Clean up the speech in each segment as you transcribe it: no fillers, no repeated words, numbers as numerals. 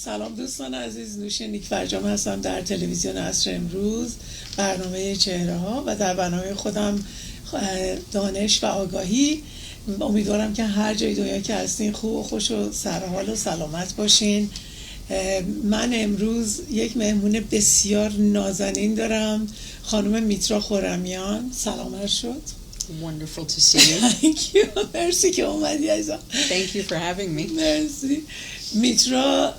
سلام دوستان عزیز، نوشین نیکفرجام هستم در تلویزیون عصر امروز، برنامه چهره ها و در برنامه خودم دانش و آگاهی. امیدوارم که هر جای دنیا که هستین خوب و خوش و سرحال و سلامت باشین. من امروز یک مهمون بسیار نازنین دارم، خانم میترا خورمیان. سلام هر شد. Wonderful to see you. Thank you. مرسی که اومدی عزیزم. Thank you for having me. مرسی. میترا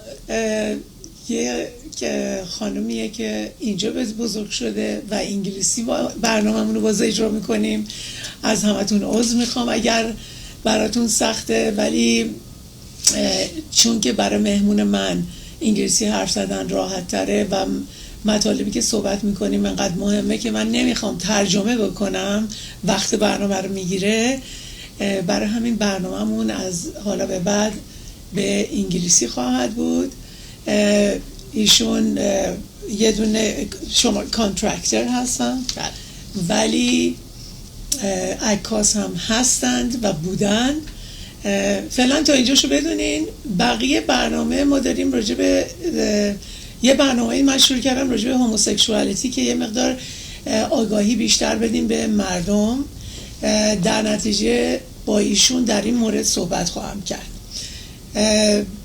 یک خانومیه که اینجا بزرگ شده و انگلیسی برنامه‌مون رو باز اجرا میکنیم. از همتون عذر میخوام اگر براتون سخته، ولی چون که برای مهمون من انگلیسی حرف زدن راحت تره و مطالبی که صحبت میکنیم انقدر مهمه که من نمیخوام ترجمه بکنم، وقت برنامه رو میگیره. برای همین برنامه‌مون از حالا به بعد به انگلیسی خواهد بود. ایشون یه دونه شما کانترکتر هستن ولی عکاس هم هستند و بودن. فعلا تا اینجاشو بدونین. بقیه برنامه ما داریم راجع به یه برنامه من شروع کردم راجع به هوموسکشوالیتی که یه مقدار آگاهی بیشتر بدیم به مردم. در نتیجه با ایشون در این مورد صحبت خواهم کرد.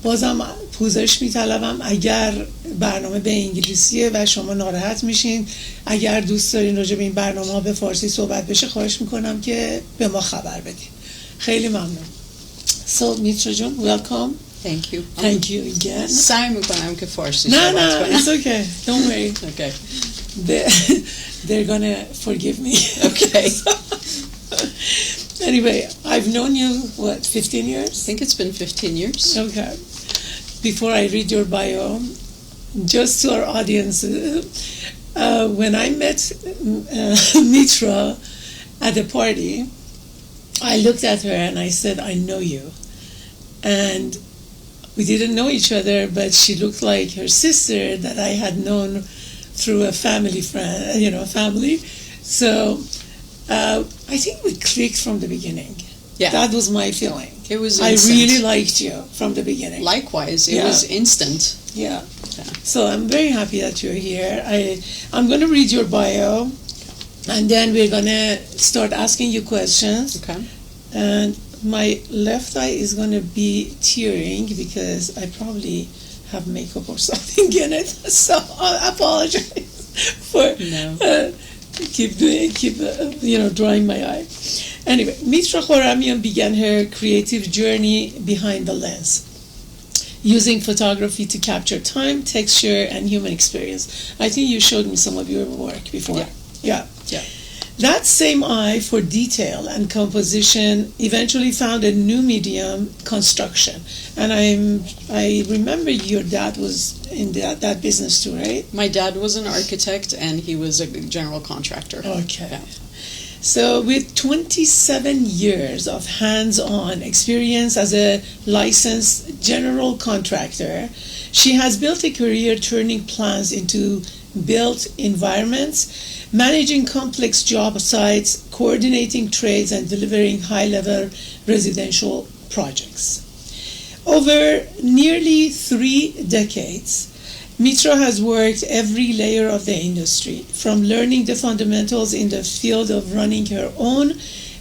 بازم پوزش میطلبم اگر برنامه به انگلیسیه و شما ناراحت میشین. اگر دوست دارین راجع به این برنامه ها به فارسی صحبت بشه خواهش میکنم که به ما خبر بدین. خیلی ممنون. So میترا جون welcome. Thank you. Thank you again. سعی میکنم که فارسی نه صحبت کنم. it's okay. Don't worry. Okay. They're gonna forgive me. Okay. Anyway, I've known you, what, 15 years? I think it's been 15 years. Okay. Before I read your bio, just to our audience, when I met Mitra at the party, I looked at her and I said, I know you. And we didn't know each other, but she looked like her sister that I had known through a family friend, family. So I think we clicked from the beginning. Yeah. That was my feeling. It was I instant. really liked you from the beginning. Likewise, it was instant. Yeah. So I'm very happy that you're here. I'm going to read your bio, and then we're going to start asking you questions. Okay. And my left eye is going to be tearing because I probably have makeup or something in it. So I apologize for drying my eye. Anyway, Mitra Khorramian began her creative journey behind the lens, using photography to capture time, texture, and human experience. I think you showed me some of your work before. Yeah. That same eye for detail and composition eventually found a new medium, construction. And I remember your dad was in that business too, right? My dad was an architect and he was a general contractor. Okay. Yeah. So with 27 years of hands-on experience as a licensed general contractor, she has built a career turning plans into built environments, managing complex job sites, coordinating trades, and delivering high-level residential projects. Over nearly 3 decades, Mitra has worked every layer of the industry, from learning the fundamentals in the field of running her own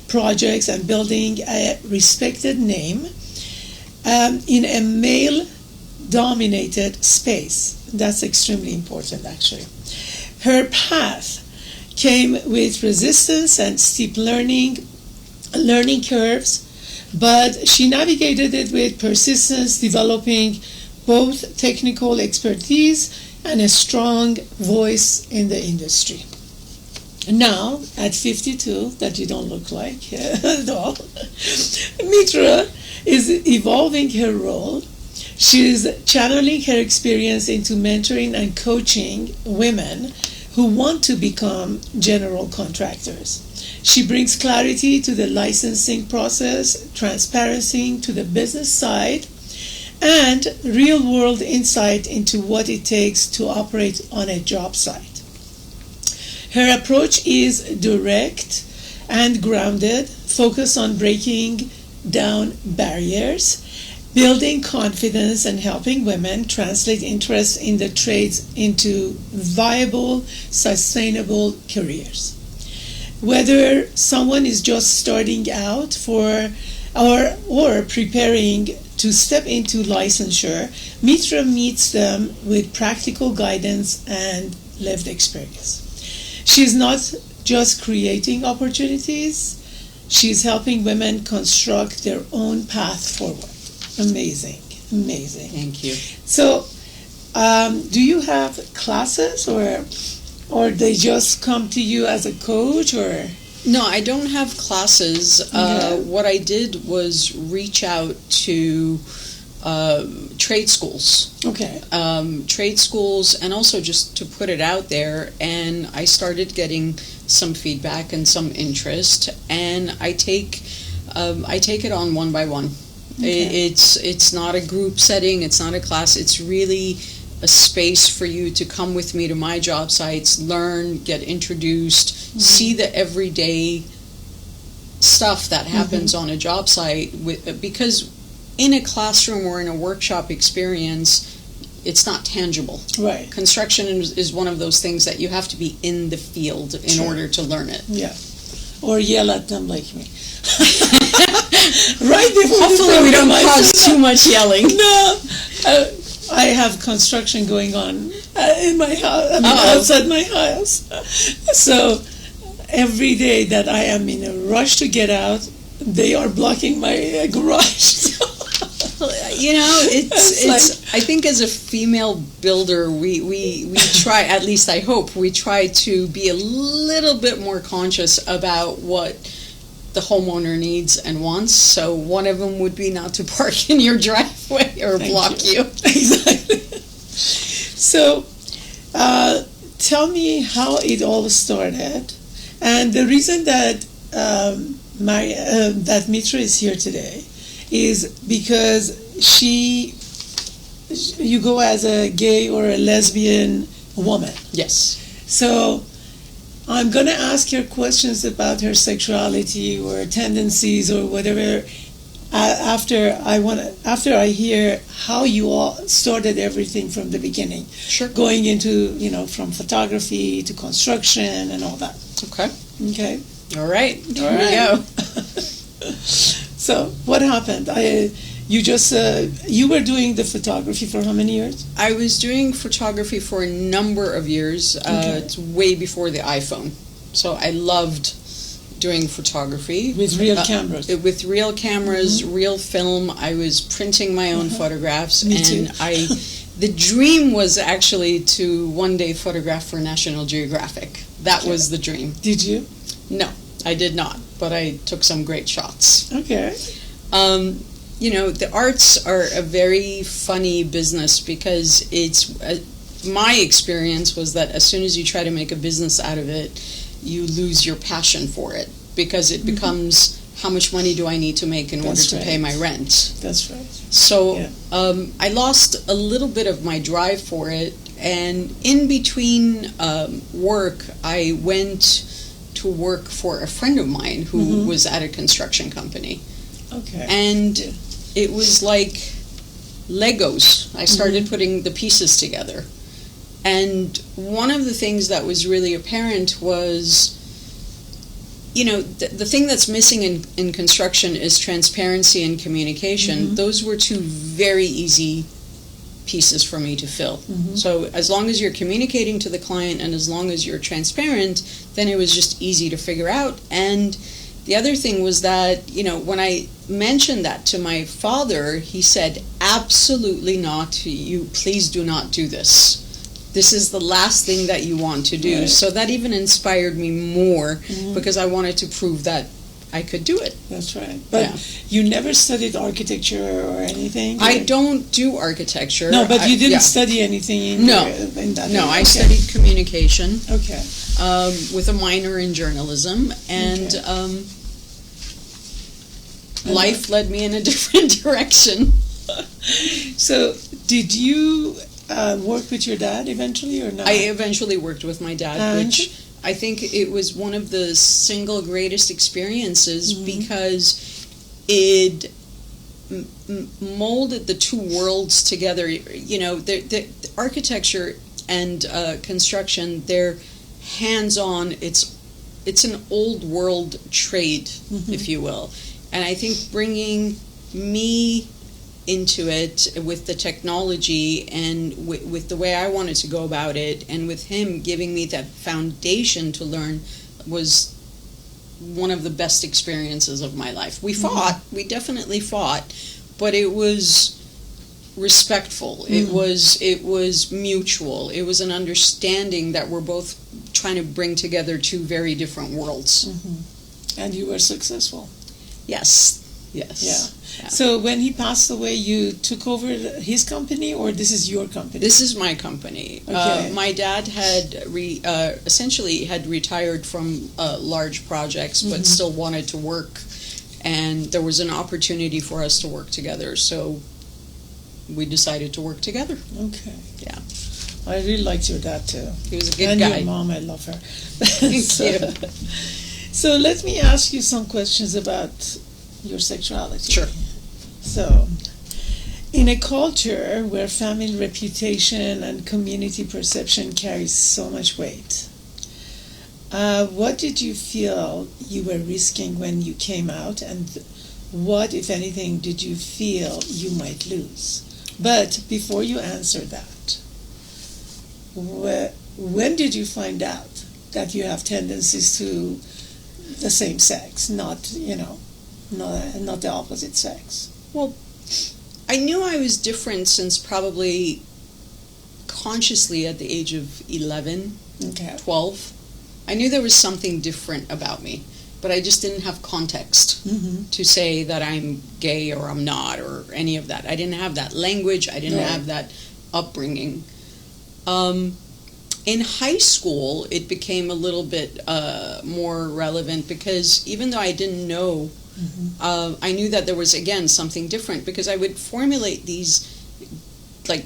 projects and building a respected name in a male-dominated space. That's extremely important, actually. Her path came with resistance and steep learning curves, but she navigated it with persistence, developing both technical expertise and a strong voice in the industry. Now, at 52, that you don't look like at all, Mitra is evolving her role. She is channeling her experience into mentoring and coaching women who want to become general contractors. She brings clarity to the licensing process, transparency to the business side, and real-world insight into what it takes to operate on a job site. Her approach is direct and grounded, focused on breaking down barriers building confidence and helping women translate interest in the trades into viable, sustainable careers. Whether someone is just starting out or preparing to step into licensure, Mitra meets them with practical guidance and lived experience. She's not just creating opportunities, she's helping women construct their own path forward. Amazing. Thank you. So, do you have classes or they just come to you as a coach or? No, I don't have classes. What I did was reach out to trade schools. Okay. Trade schools, and also just to put it out there, and I started getting some feedback and some interest, and I take it on one by one. Okay. It's not a group setting, it's not a class, it's really a space for you to come with me to my job sites, learn, get introduced, see the everyday stuff that happens on a job site. Because in a classroom or in a workshop experience, it's not tangible. Right. Construction is one of those things that you have to be in the field in order to learn it. Yeah. Or yell at them like me. Right before Hopefully we don't cause too much yelling. No. I have construction going on in my house, outside my house. So every day that I am in a rush to get out, they are blocking my garage. You know, it's I think as a female builder, we try, at least I hope, we try to be a little bit more conscious about what the homeowner needs and wants. So one of them would be not to park in your driveway or block you. Exactly. So tell me how it all started. And the reason that that Mitra is here today is because you go as a gay or a lesbian woman. Yes. So I'm going to ask her questions about her sexuality or tendencies or whatever after I hear how you all started everything from the beginning. Sure. Going into, from photography to construction and all that. Okay. All right. Here we go. So what happened? You were doing the photography for how many years? I was doing photography for a number of years. It's way before the iPhone. So I loved doing photography. With real cameras? With real cameras, real film. I was printing my own photographs. Me too. The dream was actually to one day photograph for National Geographic. That was the dream. Did you? No, I did not. But I took some great shots. Okay. The arts are a very funny business because my experience was that as soon as you try to make a business out of it, you lose your passion for it because it becomes how much money do I need to make in order to pay my rent. That's right. So I lost a little bit of my drive for it, and in between work, I went to work for a friend of mine who was at a construction company. Okay. And it was like Legos. I started putting the pieces together. And one of the things that was really apparent was, the thing that's missing in construction is transparency and communication. Those were two very easy pieces for me to fill. So as long as you're communicating to the client and as long as you're transparent, then it was just easy to figure out. And the other thing was that, when I mentioned that to my father, he said, absolutely not. You please do not do this. This is the last thing that you want to do. Right. So that even inspired me more because I wanted to prove that I could do it. That's right. But you never studied architecture or anything? I don't do architecture. No, but you didn't study anything in that? No, I studied communication. Okay. With a minor in journalism. And life led me in a different direction. So, did you work with your dad eventually or not? I eventually worked with my dad, which I think it was one of the single greatest experiences because it molded the two worlds together. You know, the architecture and construction, they're hands-on. It's an old world trade, if you will. And I think bringing me into it with the technology and with the way I wanted to go about it, and with him giving me that foundation to learn, was one of the best experiences of my life. We fought, we definitely fought, but it was respectful. It was mutual. It was an understanding that we're both trying to bring together two very different worlds. And you were successful. Yes. Yeah. So when he passed away, you took over his company, or this is your company? This is my company. Okay. My dad had essentially had retired from large projects, but still wanted to work, and there was an opportunity for us to work together. So we decided to work together. Okay. Yeah. I really liked your dad too. He was a good and guy. And your mom, I love her. Thank you. So let me ask you some questions about your sexuality. Sure. So, in a culture where family reputation and community perception carries so much weight, what did you feel you were risking when you came out, and what, if anything, did you feel you might lose? But before you answer that, when did you find out that you have tendencies to the same sex, not the opposite sex? Well, I knew I was different since probably consciously at the age of 11, 12. I knew there was something different about me, but I just didn't have context to say that I'm gay or I'm not or any of that. I didn't have that language. I didn't have that upbringing. In high school, it became a little bit more relevant, because even though I didn't know, I knew that there was, again, something different, because I would formulate these like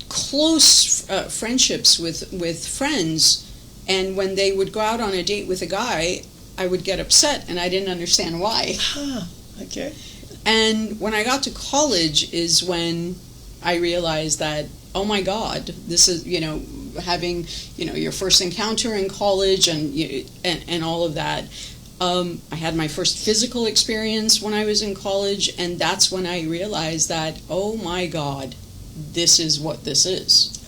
close friendships with friends, and when they would go out on a date with a guy, I would get upset, and I didn't understand why. Okay. And when I got to college is when I realized that, oh my God, this is, having, your first encounter in college and all of that. I had my first physical experience when I was in college, and that's when I realized that, oh my God, this is what this is.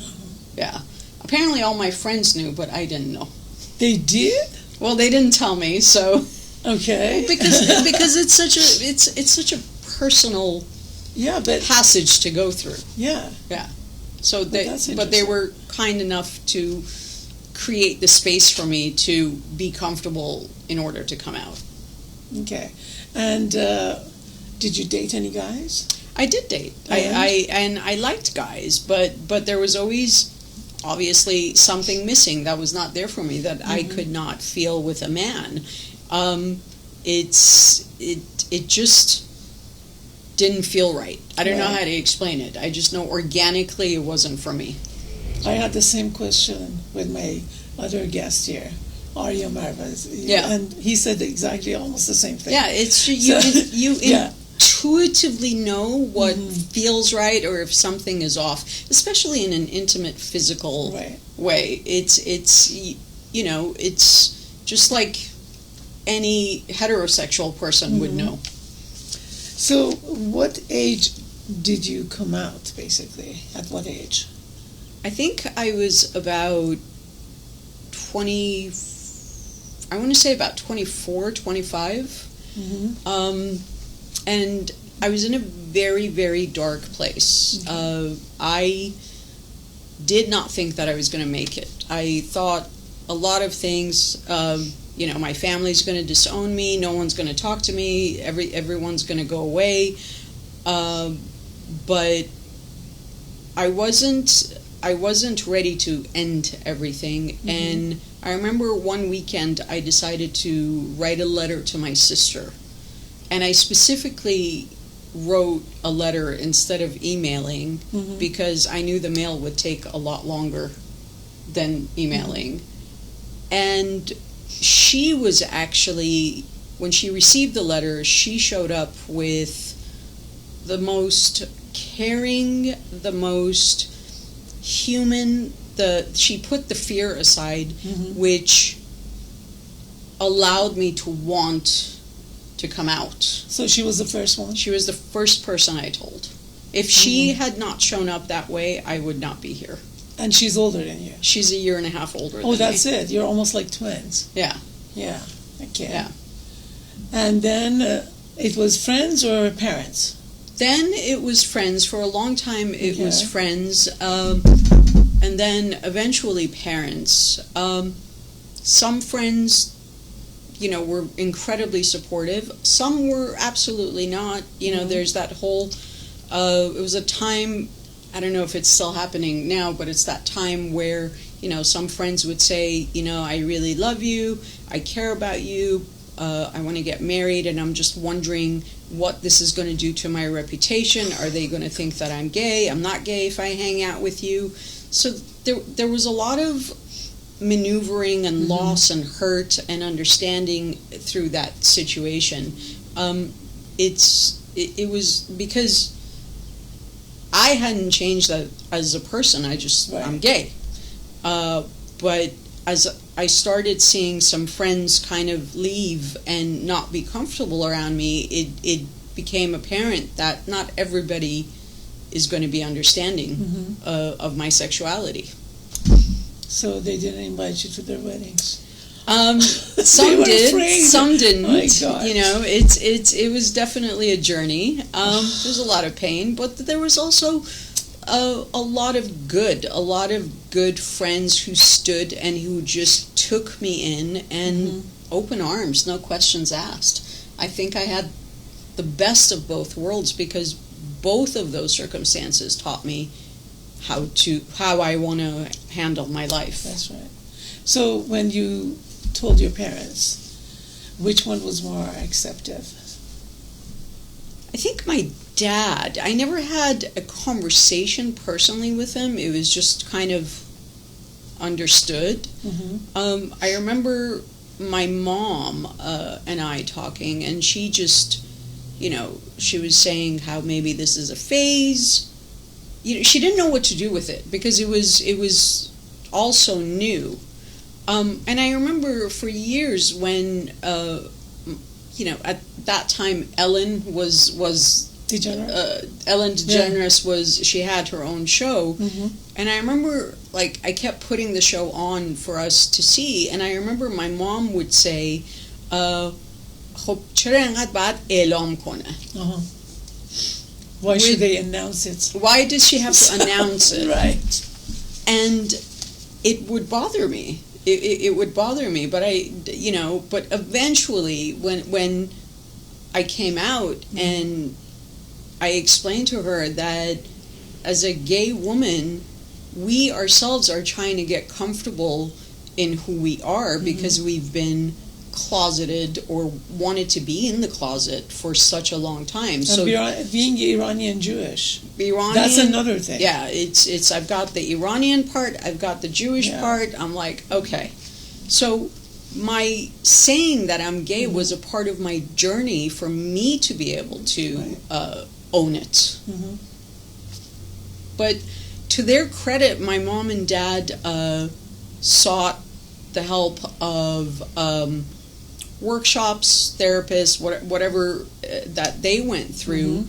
Yeah. Apparently all my friends knew, but I didn't know. They did? Well, they didn't tell me, so. Okay. Because it's such a personal passage to go through. Yeah. Yeah. So they were kind enough to create the space for me to be comfortable in order to come out. Okay. And did you date any guys? I did date. I liked guys, but there was always obviously something missing that was not there for me, that I could not feel with a man. It just didn't feel right. I don't know how to explain it. I just know organically it wasn't for me. I had the same question with my other guest here, Arya Marvaz. Yeah. And he said exactly almost the same thing. Yeah, it's you intuitively know what feels right or if something is off, especially in an intimate physical way. It's just like any heterosexual person would know. So what age did you come out, basically? At what age? I think I was about 20, I want to say about 24, 25. And I was in a very, very dark place. I did not think that I was going to make it. I thought a lot of things, my family's going to disown me, no one's going to talk to me, everyone's going to go away. But I wasn't ready to end everything. And I remember one weekend I decided to write a letter to my sister. And I specifically wrote a letter instead of emailing because I knew the mail would take a lot longer than emailing. And she was actually, when she received the letter, she showed up with the most caring, the most human. She put the fear aside, which allowed me to want to come out. So she was the first one? She was the first person I told. If she had not shown up that way, I would not be here. And she's older than you? She's a year and a half older than me. Oh, that's it. You're almost like twins. Yeah. Yeah. Okay. Yeah. And then it was friends or parents? Then it was friends. For a long time, it was friends. And then eventually parents. Some friends, were incredibly supportive. Some were absolutely not. There's that whole... it was a time, I don't know if it's still happening now, but it's that time where, some friends would say, I really love you, I care about you, I want to get married, and I'm just wondering what this is going to do to my reputation. Are they going to think that I'm gay? I'm not gay if I hang out with you. So there was a lot of maneuvering and loss and hurt and understanding through that situation. It was because I hadn't changed as a person. I'm gay. But as I started seeing some friends kind of leave and not be comfortable around me, it became apparent that not everybody is going to be understanding of my sexuality. So they didn't invite you to their weddings? Some did, afraid. Some didn't. Oh my gosh. It was definitely a journey. There's a lot of pain, but there was also a lot of good friends who stood and who just took me in and open arms, no questions asked. I think I had the best of both worlds because both of those circumstances taught me how I want to handle my life. That's right. So when you told your parents, which one was more acceptive? I think my dad. I never had a conversation personally with him. It was just kind of understood. I remember my mom and I talking, and she just, she was saying how maybe this is a phase. She didn't know what to do with it because it was all so new. And I remember for years when, at that time Ellen was DeGeneres. Ellen DeGeneres she had her own show, and I remember I kept putting the show on for us to see, and I remember my mom would say, "خب چرا انقدر باید اعلام کنه?" Why should they announce it? Why does she have to announce it? Right. And it would bother me. It would bother me, but but eventually when I came out and I explained to her that as a gay woman, we ourselves are trying to get comfortable in who we are because we've been closeted or wanted to be in the closet for such a long time. And so being Iranian Jewish, that's another thing. Yeah, it's I've got the Iranian part, I've got the Jewish part. I'm like, okay. So my saying that I'm gay was a part of my journey for me to be able to own it. But to their credit, my mom and dad sought the help of workshops, therapists, whatever that they went through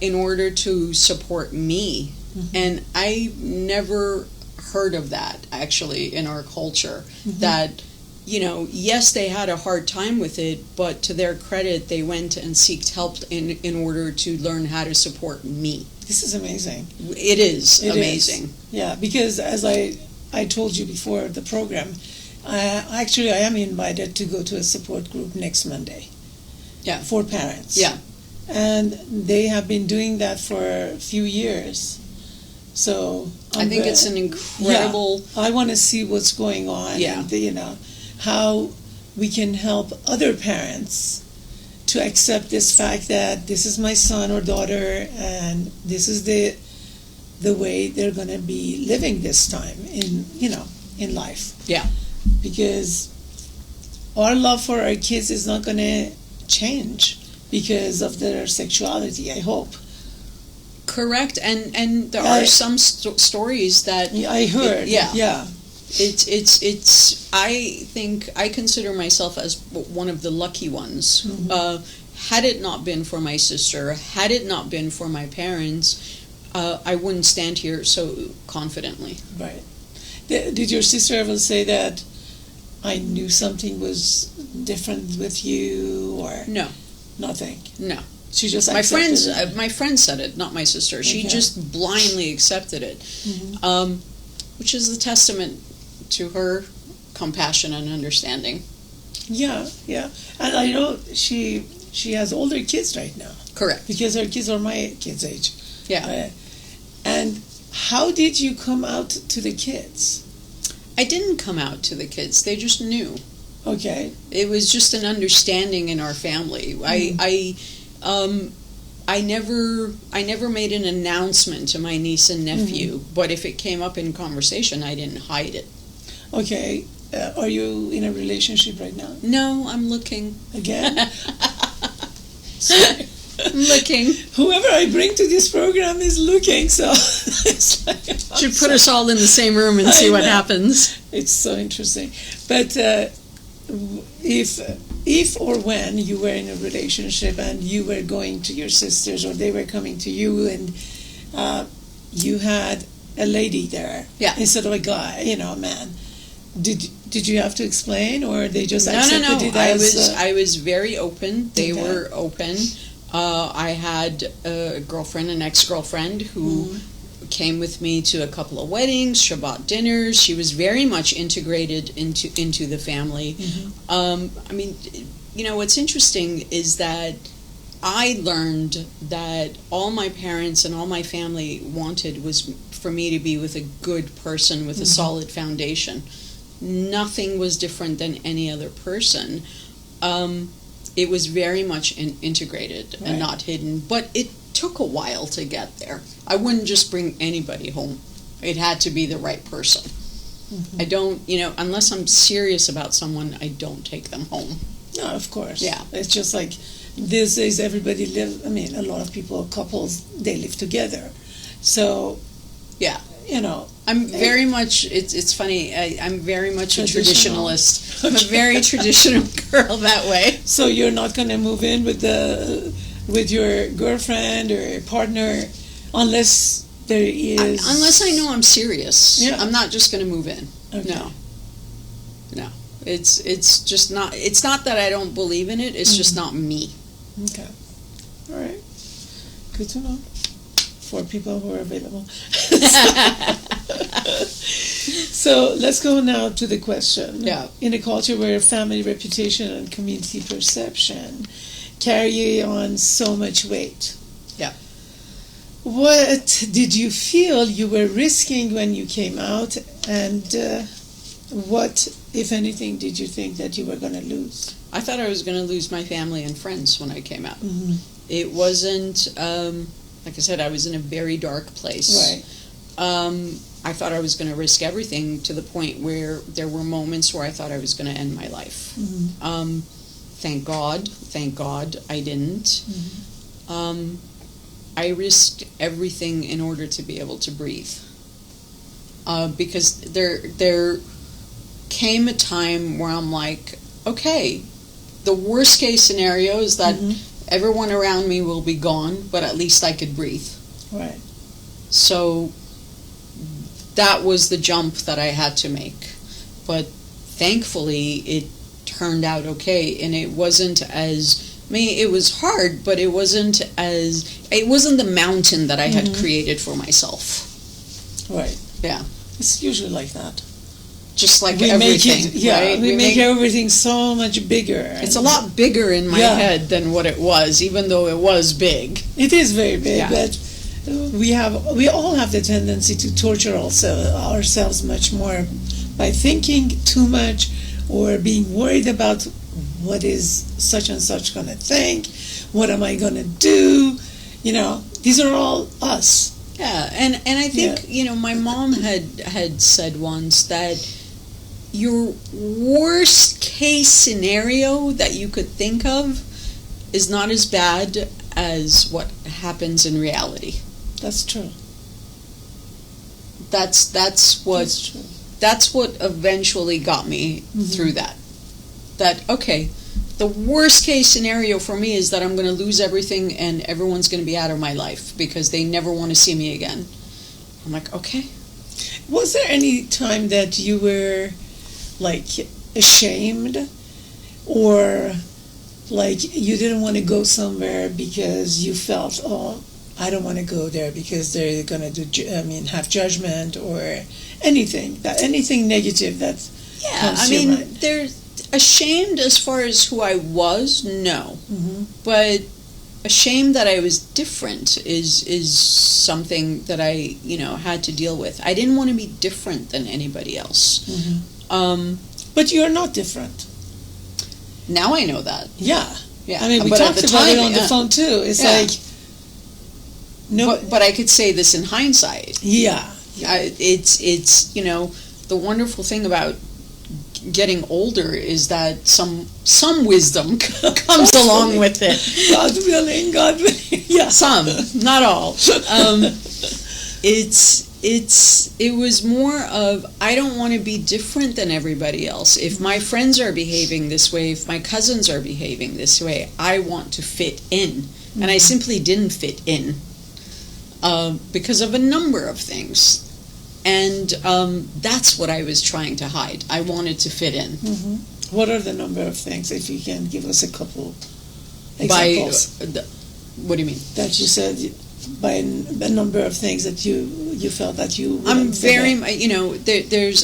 in order to support me. And I never heard of that, actually, in our culture. That, yes, they had a hard time with it, but to their credit, they went and sought help in order to learn how to support me. This is amazing. It is amazing. Yeah, because as I told you before the program, I am invited to go to a support group next Monday. Yeah. For parents. Yeah. And they have been doing that for a few years. So I think it's an incredible... Yeah, I want to see what's going on. Yeah. And, how we can help other parents to accept this fact that this is my son or daughter and this is the way they're going to be living this time in life. Yeah. Because our love for our kids is not going to change. because of their sexuality, I hope. Correct, and there are some stories that I heard. Yeah. It's. I think I consider myself as one of the lucky ones. Mm-hmm. Had it not been for my sister, had it not been for my parents, I wouldn't stand here so confidently. Right. Did your sister ever say that I knew something was different with you, or no? Nothing. No. She just my friend said it, not my sister. She just blindly accepted it, which is a testament to her compassion and understanding. Yeah, and I know she has older kids right now. Correct. Because her kids are my kids' age. Yeah. And how did you come out to the kids? I didn't come out to the kids. They just knew. Okay. It was just an understanding in our family. I never made an announcement to my niece and nephew, but if it came up in conversation, I didn't hide it. Okay. Are you in a relationship right now? No, I'm looking. Again? I'm looking. Whoever I bring to this program is looking, so it's like, should put us all in the same room and see what happens. It's so interesting. But if or when you were in a relationship and you were going to your sisters or they were coming to you and you had a lady there instead of a guy, a man, did you have to explain, or they just accepted it as... I was very open. They were open. I had a girlfriend, an ex-girlfriend, who came with me to a couple of weddings, Shabbat dinners. She was very much integrated into the family. I mean, what's interesting is that I learned that all my parents and all my family wanted was for me to be with a good person with a solid foundation. Nothing was different than any other person. It was very much integrated and not hidden, but it took a while to get there. I wouldn't just bring anybody home. It had to be the right person. I don't, unless I'm serious about someone, I don't take them home. No, of course. Yeah. It's just like these days everybody a lot of people, couples, they live together. So, yeah. I'm very much, it's funny, I'm very much a traditionalist. I'm a very traditional girl that way. So you're not going to move in with your girlfriend or partner unless there is... Unless I know I'm serious. Yeah. I'm not just going to move in. Okay. No. It's just not, it's not that I don't believe in it, it's just not me. Okay. All right. Good to know. For people who are available. So let's go now to the question. Yeah. In a culture where family reputation and community perception carry on so much weight, what did you feel you were risking when you came out, and what, if anything, did you think that you were going to lose? I thought I was going to lose my family and friends when I came out. It wasn't... like I said, I was in a very dark place. Right. I thought I was going to risk everything to the point where there were moments where I thought I was going to end my life. Thank God, I didn't. I risked everything in order to be able to breathe. Because there came a time where I'm like, okay, the worst case scenario is that everyone around me will be gone, but at least I could breathe. Right. So that was the jump that I had to make. But thankfully, it turned out okay. And it wasn't it was hard, but it wasn't the mountain that I had created for myself. Right. Yeah. It's usually like that. Just like everything. Right? We make everything so much bigger. It's a lot bigger in my head than what it was, even though it was big. It is very big, but we all have the tendency to torture ourselves much more by thinking too much or being worried about what is such and such going to think, what am I going to do? These are all us. Yeah, and I think, my mom had said once that your worst case scenario that you could think of is not as bad as what happens in reality. That's true. That's what eventually got me through that. That, okay, the worst case scenario for me is that I'm going to lose everything and everyone's going to be out of my life because they never want to see me again. I'm like, okay. Was there any time that you were like ashamed, or like you didn't want to go somewhere because you felt, oh, I don't want to go there because they're going to have judgment, or anything negative that comes to your mind? They're ashamed as far as who I was, no. But ashamed that I was different is something that I, had to deal with. I didn't want to be different than anybody else. But you're not different. Now I know that. Yeah. Yeah. I mean, we talked about it on the phone too. It's like, no. But I could say this in hindsight. Yeah. It's the wonderful thing about getting older is that some wisdom comes along with it. God willing. Yeah. Some, not all. It was more of, I don't want to be different than everybody else. If my friends are behaving this way, if my cousins are behaving this way, I want to fit in. And I simply didn't fit in because of a number of things. And that's what I was trying to hide. I wanted to fit in. What are the number of things, if you can give us a couple examples? What do you mean? That you said, by a number of things that you felt that you I'm very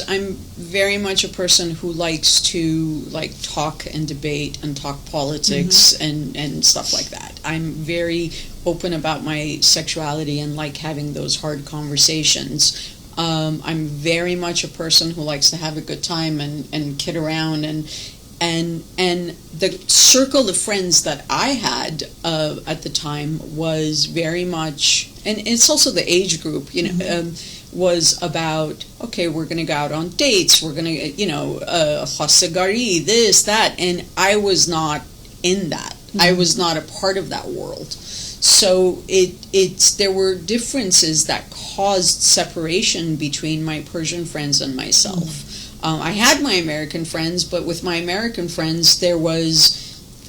I'm very much a person who likes to talk and debate and talk politics and stuff like that. I'm very open about my sexuality and like having those hard conversations. I'm very much a person who likes to have a good time and kid around, and the circle of friends that I had at the time was very much, and it's also the age group, was about, okay, we're going to go out on dates, we're going to, khasegari, this, that, and I was not in that. I was not a part of that world. So there were differences that caused separation between my Persian friends and myself. I had my American friends, but with my American friends, there was,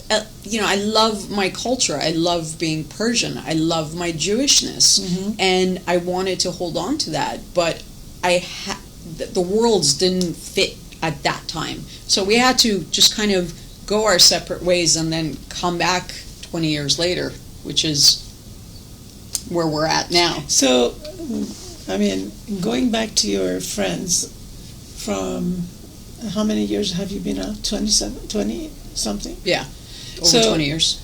I love my culture. I love being Persian. I love my Jewishness. And I wanted to hold on to that, but the worlds didn't fit at that time. So we had to just kind of go our separate ways and then come back 20 years later, which is where we're at now. So, I mean, going back to your friends, from how many years have you been out? 20 something? Yeah, over 20 years.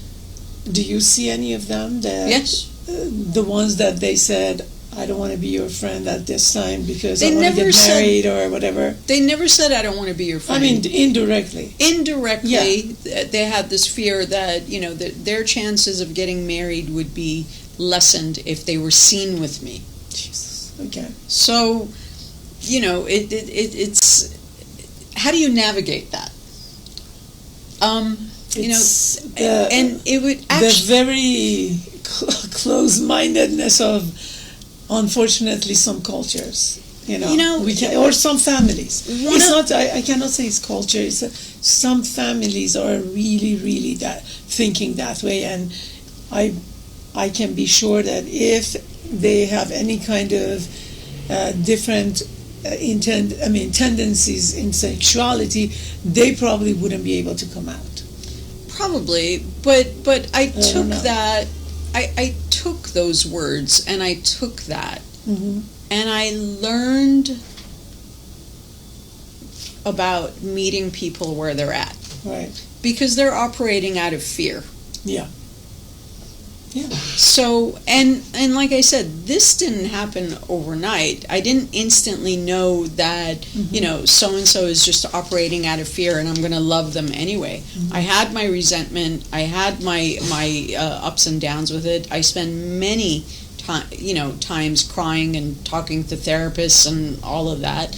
Do you see any of them that... Yes. The ones that they said, I don't want to be your friend at this time because I want to get married or whatever? They never said, I don't want to be your friend. I mean, indirectly. Indirectly, they had this fear that, that their chances of getting married would be lessened if they were seen with me. Jesus. Okay. So, it's how do you navigate that? And it would actually... The very close-mindedness of, unfortunately, some cultures, or some families. I cannot say it's culture. It's some families are really, really thinking that way, and I can be sure that if they have any kind of different tendencies in sexuality, they probably wouldn't be able to come out. Probably, but I took that. I took those words and I took that, and I learned about meeting people where they're at. Right. Because they're operating out of fear. Yeah. Yeah. So, and like I said, this didn't happen overnight. I didn't instantly know that, so-and-so is just operating out of fear and I'm going to love them anyway. I had my resentment. I had my ups and downs with it. I spent many times crying and talking to therapists and all of that.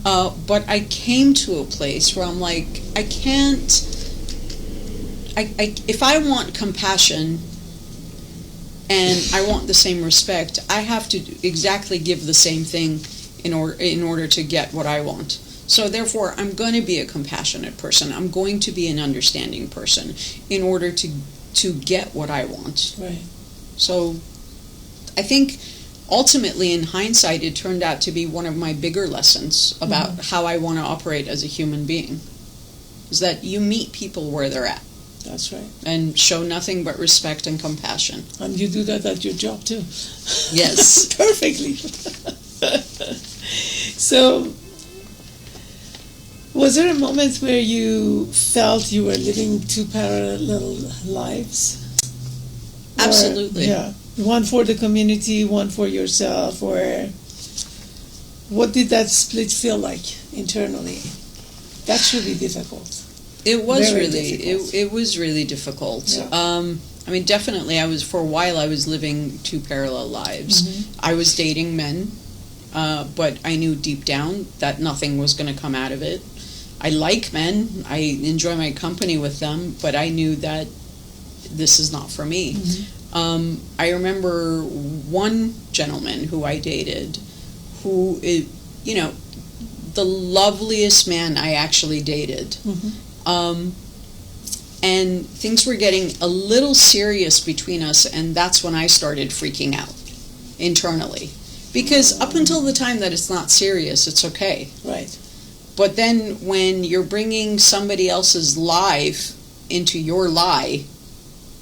But I came to a place where I'm like, I if I want compassion and I want the same respect, I have to exactly give the same thing in order to get what I want. So therefore, I'm going to be a compassionate person. I'm going to be an understanding person in order to get what I want. Right. So I think ultimately, in hindsight, it turned out to be one of my bigger lessons about how I want to operate as a human being. Is that you meet people where they're at. That's right. And show nothing but respect and compassion. And you do that at your job too. Yes. Perfectly. So, was there a moment where you felt you were living two parallel lives? Absolutely. Yeah. One for the community, one for yourself, or what did that split feel like internally? That should be difficult. It was Very really difficult. it was really difficult. Yeah. I mean, definitely, for a while I was living two parallel lives. I was dating men, but I knew deep down that nothing was going to come out of it. I like men. I enjoy my company with them, but I knew that this is not for me. I remember one gentleman who I dated, who is, the loveliest man I actually dated. And things were getting a little serious between us, and that's when I started freaking out internally. Because up until the time that it's not serious, it's okay. Right. But then when you're bringing somebody else's life into your lie,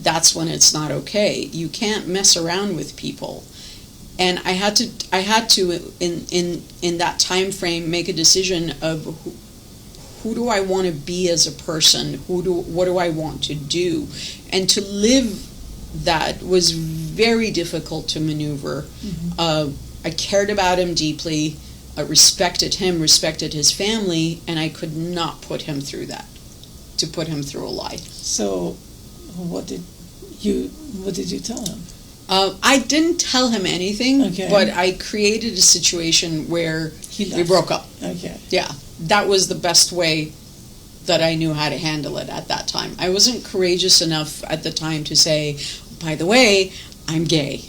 that's when it's not okay. You can't mess around with people. And I had to in that time frame make a decision of who do I want to be as a person? What do I want to do? And to live that was very difficult to maneuver. I cared about him deeply. I respected him, respected his family, and I could not put him through that. To put him through a lie. So, what did you tell him? I didn't tell him anything, Okay. but I created a situation where we broke up. Okay. Yeah, that was the best way that I knew how to handle it at that time. I wasn't courageous enough at the time to say, by the way, I'm gay.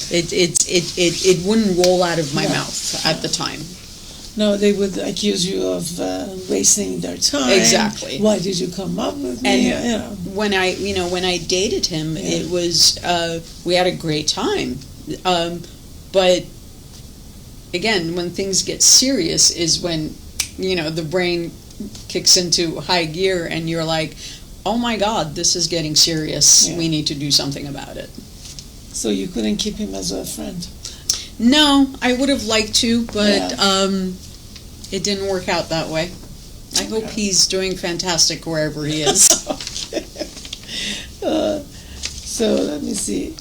It wouldn't roll out of my mouth at the time. No, they would accuse you of wasting their time. Exactly. Why did you come up with me? And when I dated him, it was we had a great time. But again, when things get serious is when the brain kicks into high gear, and you're like, "Oh my God, this is getting serious. Yeah. We need to do something about it." So you couldn't keep him as a friend? No, I would have liked to, but it didn't work out that way. I hope he's doing fantastic wherever he is. So let me see.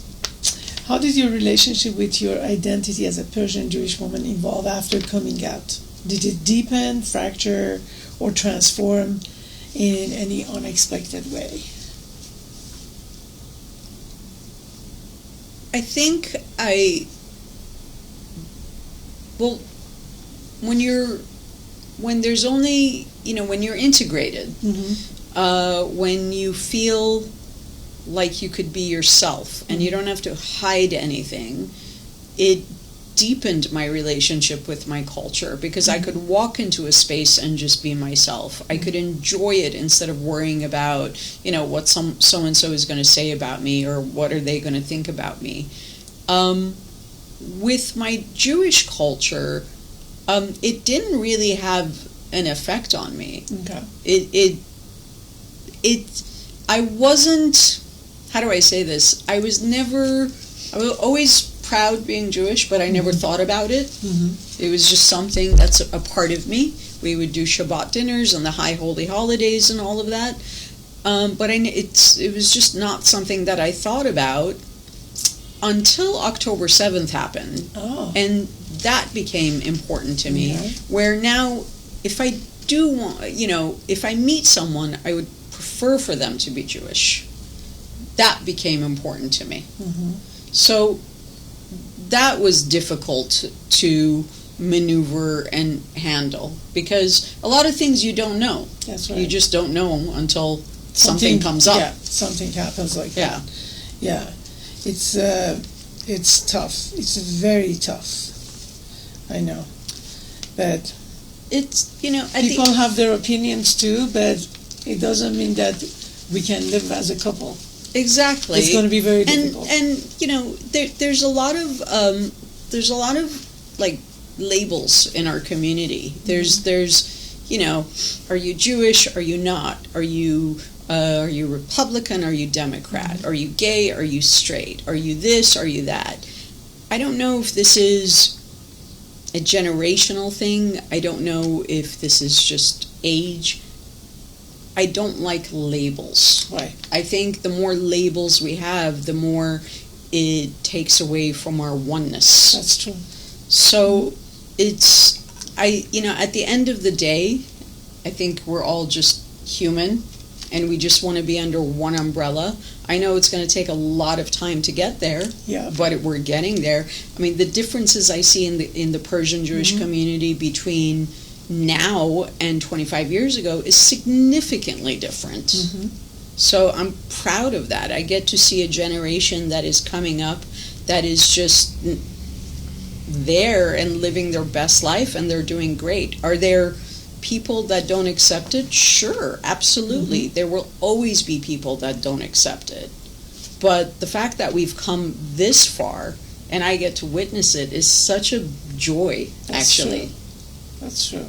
How did your relationship with your identity as a Persian Jewish woman evolve after coming out? Did it deepen, fracture, or transform in any unexpected way? I think when you're integrated, when you feel like you could be yourself and you don't have to hide anything, it deepened my relationship with my culture, because I could walk into a space and just be myself. I could enjoy it instead of worrying about, what so-and-so is going to say about me, or what are they going to think about me. With my Jewish culture, it didn't really have an effect on me. Okay. I wasn't, how do I say this? I was always proud being Jewish, but I never thought about it. It was just something that's a part of me. We would do Shabbat dinners and the high holy holidays and all of that. But it was just not something that I thought about until October 7th happened. Oh. And that became important to me, where now if I do want, if I meet someone, I would prefer for them to be Jewish. That became important to me. So that was difficult to maneuver and handle, because a lot of things you don't know. That's right. You just don't know until something comes up. Yeah, something happens like Yeah. that. Yeah. It's tough. It's very tough. I know. But It's, people have their opinions too, but it doesn't mean that we can live as a couple. Exactly. It's going to be very difficult. And there's a lot of like labels in our community. There's are you Jewish? Are you not? Are you Republican? Are you Democrat? Are you gay? Are you straight? Are you this? Are you that? I don't know if this is a generational thing. I don't know if this is just age. I don't like labels. Right. I think the more labels we have, the more it takes away from our oneness. That's true. So at the end of the day, I think we're all just human, and we just want to be under one umbrella. I know it's going to take a lot of time to get there, but we're getting there. I mean, the differences I see in the Persian Jewish community between now and 25 years ago is significantly different. So I'm proud of that. I get to see a generation that is coming up that is just there and living their best life, and they're doing great. Are there people that don't accept it? Sure, absolutely. There will always be people that don't accept it. But the fact that we've come this far and I get to witness it is such a joy, actually. That's true.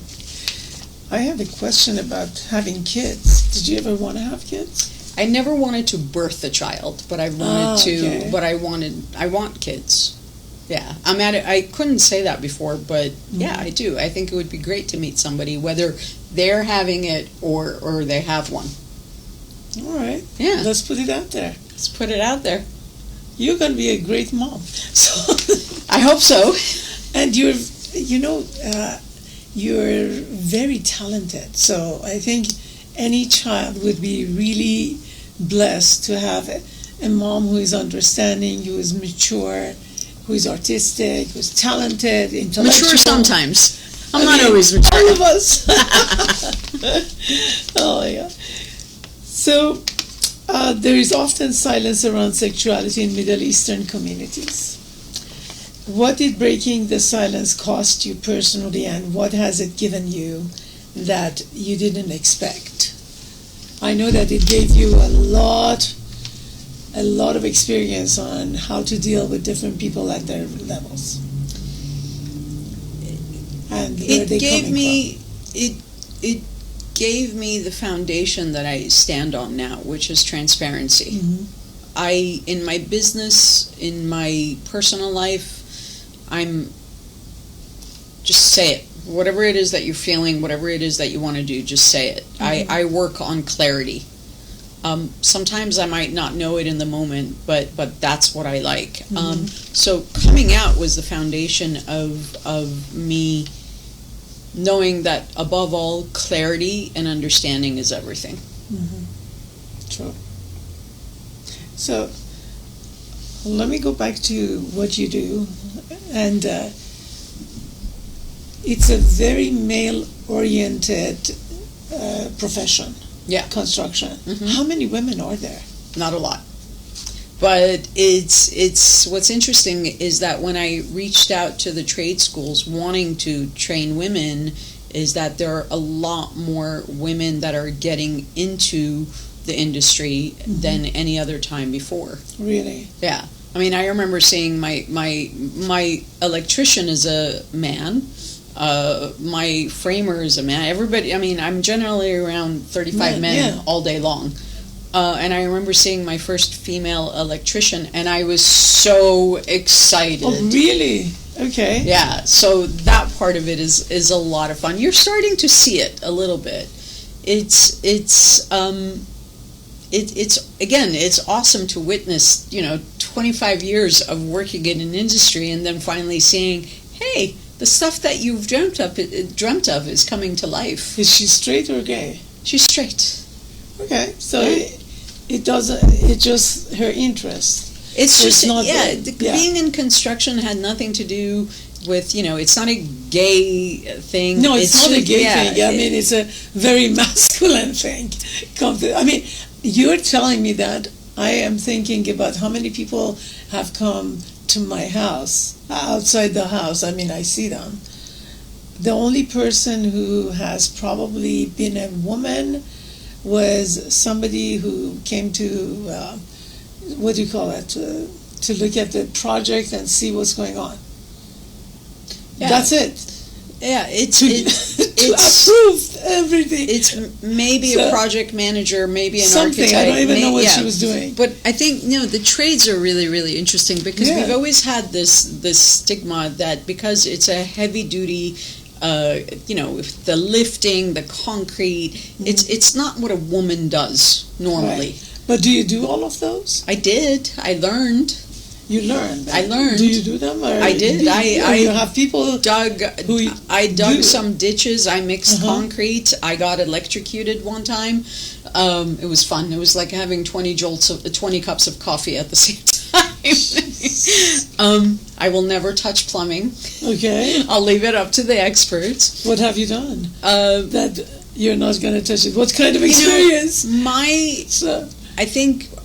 I have a question about having kids. Did you ever want to have kids? I never wanted to birth a child, but I want kids. Yeah, I'm at it. I couldn't say that before, but yeah, I do. I think it would be great to meet somebody, whether they're having it or they have one. All right. Yeah. Let's put it out there. Let's put it out there. You're going to be a great mom. So I hope so. And you're very talented. So I think any child would be really blessed to have a mom who is understanding, who is mature, who is artistic, who is talented, intellectual. Mature sometimes. I'm not always mature. All of us. Oh, yeah. So there is often silence around sexuality in Middle Eastern communities. What did breaking the silence cost you personally, and what has it given you that you didn't expect? I know that it gave you a lot of experience on how to deal with different people at their levels. And where they coming from. It gave me the foundation that I stand on now, which is transparency. In my business, in my personal life, I'm just say it. Whatever it is that you're feeling, whatever it is that you want to do, just say it. I work on clarity. Sometimes I might not know it in the moment, but that's what I like. So coming out was the foundation of me knowing that above all, clarity and understanding is everything. True. So let me go back to what you do, and it's a very male-oriented profession. Yeah. Construction. How many women are there? Not a lot. But it's what's interesting is that when I reached out to the trade schools wanting to train women, is that there are a lot more women that are getting into the industry than any other time before. Really? Yeah. I mean, I remember seeing my electrician is a man. My framer is a man. Everybody, I mean, I'm generally around 35 men all day long. And I remember seeing my first female electrician, and I was so excited. Oh, really? Okay. Yeah, so that part of it is a lot of fun. You're starting to see it a little bit. It's awesome to witness, 25 years of working in an industry and then finally seeing, hey, the stuff that you've dreamt of is coming to life. Is she straight or gay? She's straight. Okay, so it's just her interest. It's just not being in construction had nothing to do with, it's not a gay thing. No, it's not a gay thing. I mean, it's a very masculine thing. I mean, you're telling me that, I am thinking about how many people have come to my house, outside the house. I mean, I see them. The only person who has probably been a woman was somebody who came to, what do you call it, to look at the project and see what's going on. Yeah. That's it. Yeah, it's approve everything. It's maybe a project manager, maybe an architect. I don't even know what she was doing. But I think the trades are really, really interesting because we've always had this stigma that because it's a heavy duty, the lifting, the concrete, it's not what a woman does normally. Right. But do you do all of those? I did. I learned. You learned. I learned. Do you do them? Or I did. You have people I dug some ditches. I mixed concrete. I got electrocuted one time. It was fun. It was like having 20 cups of coffee at the same time. I will never touch plumbing. Okay. I'll leave it up to the experts. What have you done that you're not going to touch it? What kind of experience?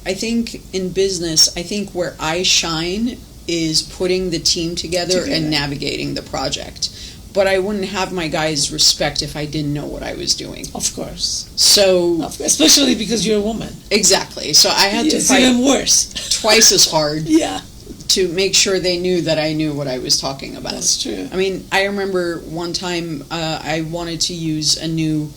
I think in business, I think where I shine is putting the team together and navigating the project. But I wouldn't have my guys' respect if I didn't know what I was doing. Of course. So, especially because you're a woman. Exactly. So I had to fight even worse. Twice as hard. Yeah. To make sure they knew that I knew what I was talking about. That's true. I mean, I remember one time I wanted to use a new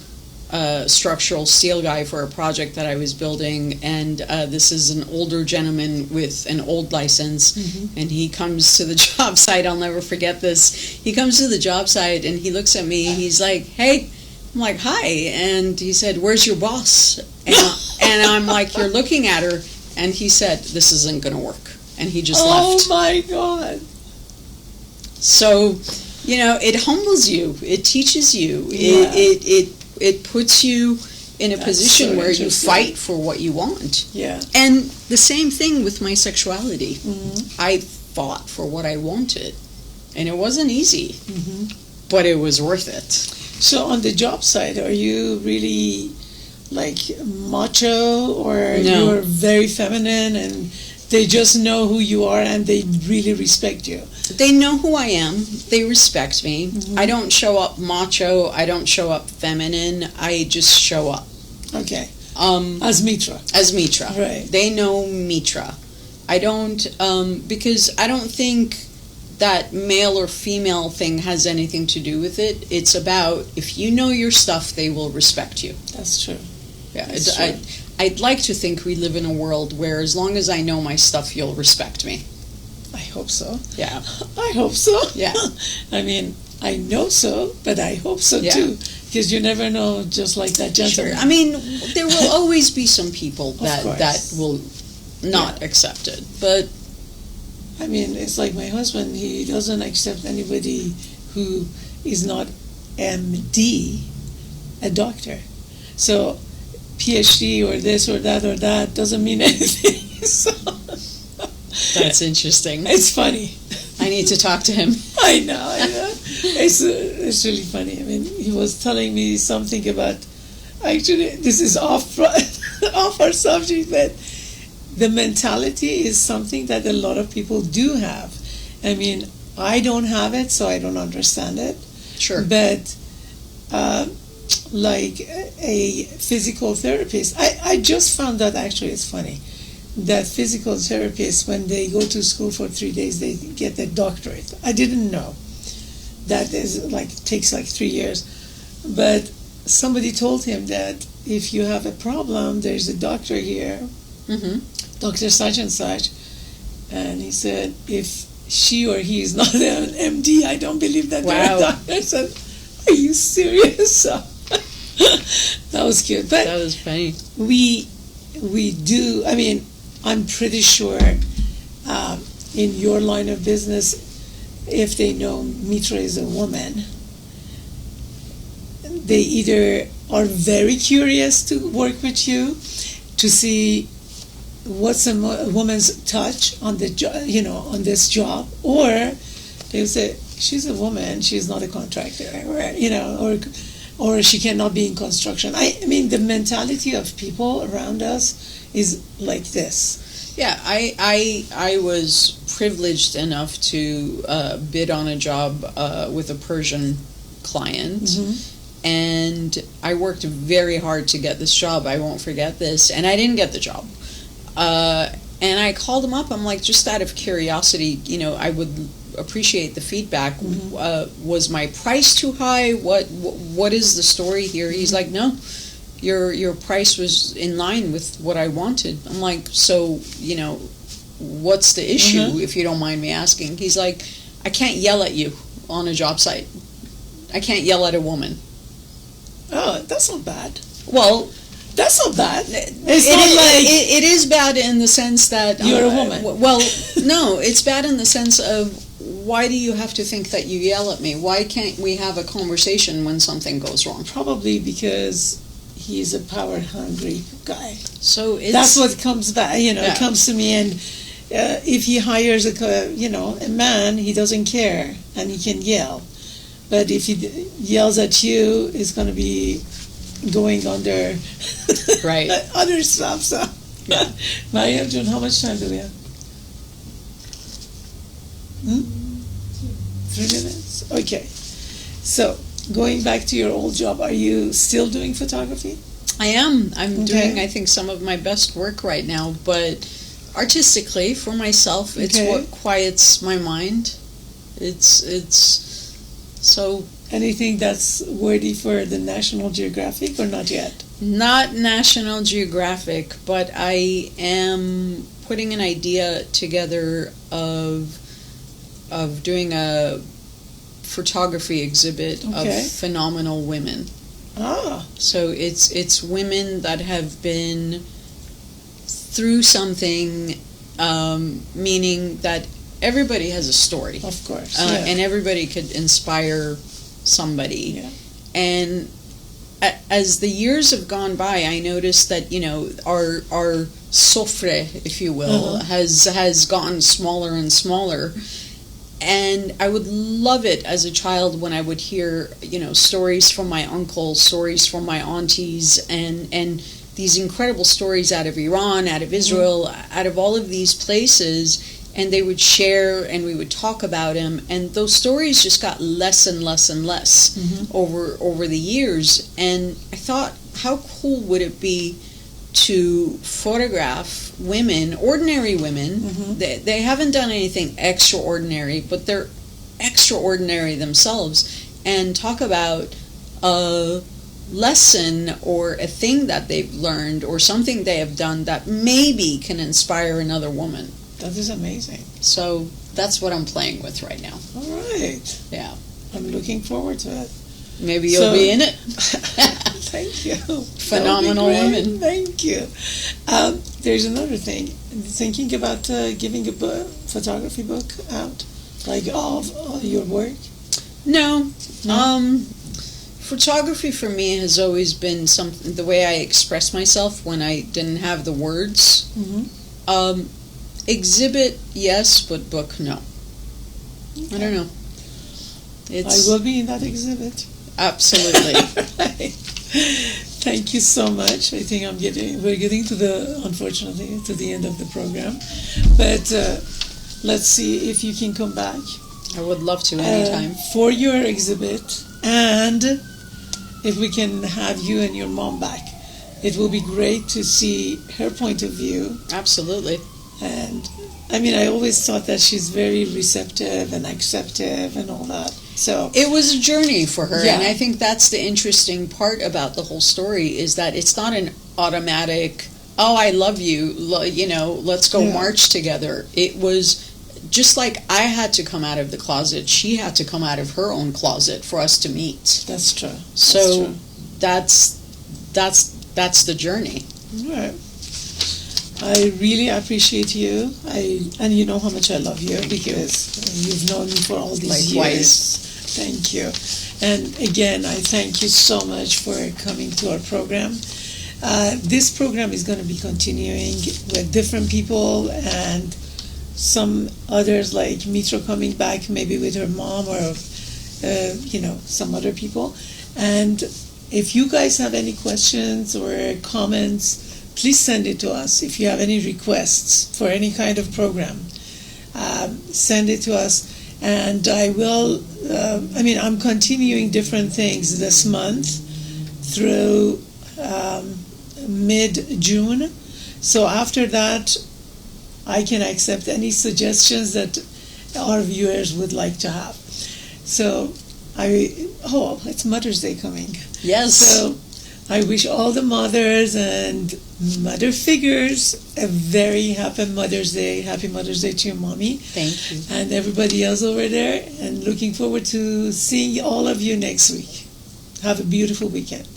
structural steel guy for a project that I was building, and this is an older gentleman with an old license, and he comes to the job site. I'll never forget this. He comes to the job site and he looks at me. He's like, "Hey." I'm like, "Hi," and he said, "Where's your boss?" And I'm like, "You're looking at her," and he said, "This isn't going to work," and he just left. Oh my God! So, it humbles you. It teaches you. It puts you in a position where you fight for what you want. Yeah. And the same thing with my sexuality. I fought for what I wanted. And it wasn't easy. But it was worth it. So on the job site, are you really like macho, or you're very feminine and they just know who you are and they really respect you? They know who I am. They respect me. I don't show up macho. I don't show up feminine. I just show up. Okay. As Mitra. As Mitra. Right. They know Mitra. I don't, because I don't think that male or female thing has anything to do with it. It's about, if you know your stuff, they will respect you. That's true. Yeah. I'd like to think we live in a world where as long as I know my stuff, you'll respect me. I hope so. Yeah. I hope so. Yeah. I mean, I know so, but I hope so too. Because you never know, just like that gentleman. Sure. I mean, there will always be some people that will not accept it. But I mean, it's like my husband, he doesn't accept anybody who is not MD, a doctor. So PhD or this or that doesn't mean anything. So that's interesting. It's funny. I need to talk to him. I know. It's really funny. I mean, he was telling me something about, actually, this is off our subject, but the mentality is something that a lot of people do have. I mean, I don't have it, so I don't understand it. Sure. But like a physical therapist, I just found that actually it's funny that physical therapists, when they go to school for 3 days, they get their doctorate. I didn't know that takes 3 years. But somebody told him that if you have a problem, there's a doctor here, Dr. such and such, and he said, if she or he is not an MD, I don't believe that they're a doctor. I said, are you serious? That was cute. But that was funny. We do, I mean, I'm pretty sure in your line of business, if they know Mitra is a woman, they either are very curious to work with you to see what's a woman's touch on the on this job, or they say she's a woman, she's not a contractor, or or she cannot be in construction. I mean, the mentality of people around us is like this. Yeah, I was privileged enough to bid on a job with a Persian client, and I worked very hard to get this job. I won't forget this, and I didn't get the job. And I called him up. I'm like, just out of curiosity, I would appreciate the feedback. Was my price too high? What is the story here? He's like, no. Your price was in line with what I wanted. I'm like, so, what's the issue, if you don't mind me asking? He's like, I can't yell at you on a job site. I can't yell at a woman. Oh, that's not bad. Well, that's not bad. It is bad in the sense that... You're a woman. Well, no, it's bad in the sense of, why do you have to think that you yell at me? Why can't we have a conversation when something goes wrong? Probably because he's a power-hungry guy. So that's what comes back. It comes to me, and if he hires a man, he doesn't care, and he can yell. But if he yells at you, it's going to be going under right other stuff. So, Mariam Jun, how much time do we have? 3 minutes. Okay. So, going back to your old job, are you still doing photography? I am. I'm doing, I think, some of my best work right now, but artistically, for myself, it's what quiets my mind. It's so... Anything that's worthy for the National Geographic or not yet? Not National Geographic, but I am putting an idea together of doing a photography exhibit of phenomenal women. So it's women that have been through something, meaning that everybody has a story. Of course. And everybody could inspire somebody. Yeah. And as the years have gone by, I noticed that, our sofre, if you will, has gotten smaller and smaller. And I would love it as a child when I would hear, stories from my uncles, stories from my aunties, and these incredible stories out of Iran, out of Israel, out of all of these places, and they would share and we would talk about them, and those stories just got less and less and less over the years. And I thought, how cool would it be to photograph women, ordinary women. They haven't done anything extraordinary, but they're extraordinary themselves, and talk about a lesson or a thing that they've learned or something they have done that maybe can inspire another woman. That is amazing. So that's what I'm playing with right now. All right. Yeah. I'm looking forward to it. Maybe you'll be in it. Thank you. Phenomenal women. Thank you. There's another thing. Thinking about giving a photography book out, like of your work? No. Photography for me has always been something, the way I express myself when I didn't have the words. Exhibit, yes, but book, no. Okay. I don't know. I will be in that exhibit. Absolutely. Thank you so much. I think we're getting unfortunately, to the end of the program. But let's see if you can come back. I would love to anytime. For your exhibit, and if we can have you and your mom back. It will be great to see her point of view. Absolutely. And I mean, I always thought that she's very receptive and acceptive and all that. So it was a journey for her, and I think that's the interesting part about the whole story, is that it's not an automatic, oh, I love you, let's go march together. It was just like I had to come out of the closet, she had to come out of her own closet for us to meet. That's true. So that's the journey. All right. I really appreciate you. And you know how much I love you because you've known me for all these years. Thank you. And again, I thank you so much for coming to our program. This program is going to be continuing with different people and some others like Mitra coming back maybe with her mom or, some other people. And if you guys have any questions or comments, please send it to us. If you have any requests for any kind of program, send it to us. And I will, I'm continuing different things this month through mid-June. So after that, I can accept any suggestions that our viewers would like to have. So it's Mother's Day coming. Yes. So I wish all the mothers and mother figures a very happy Mother's Day. Happy Mother's Day to your mommy. Thank you. And everybody else over there. And looking forward to seeing all of you next week. Have a beautiful weekend.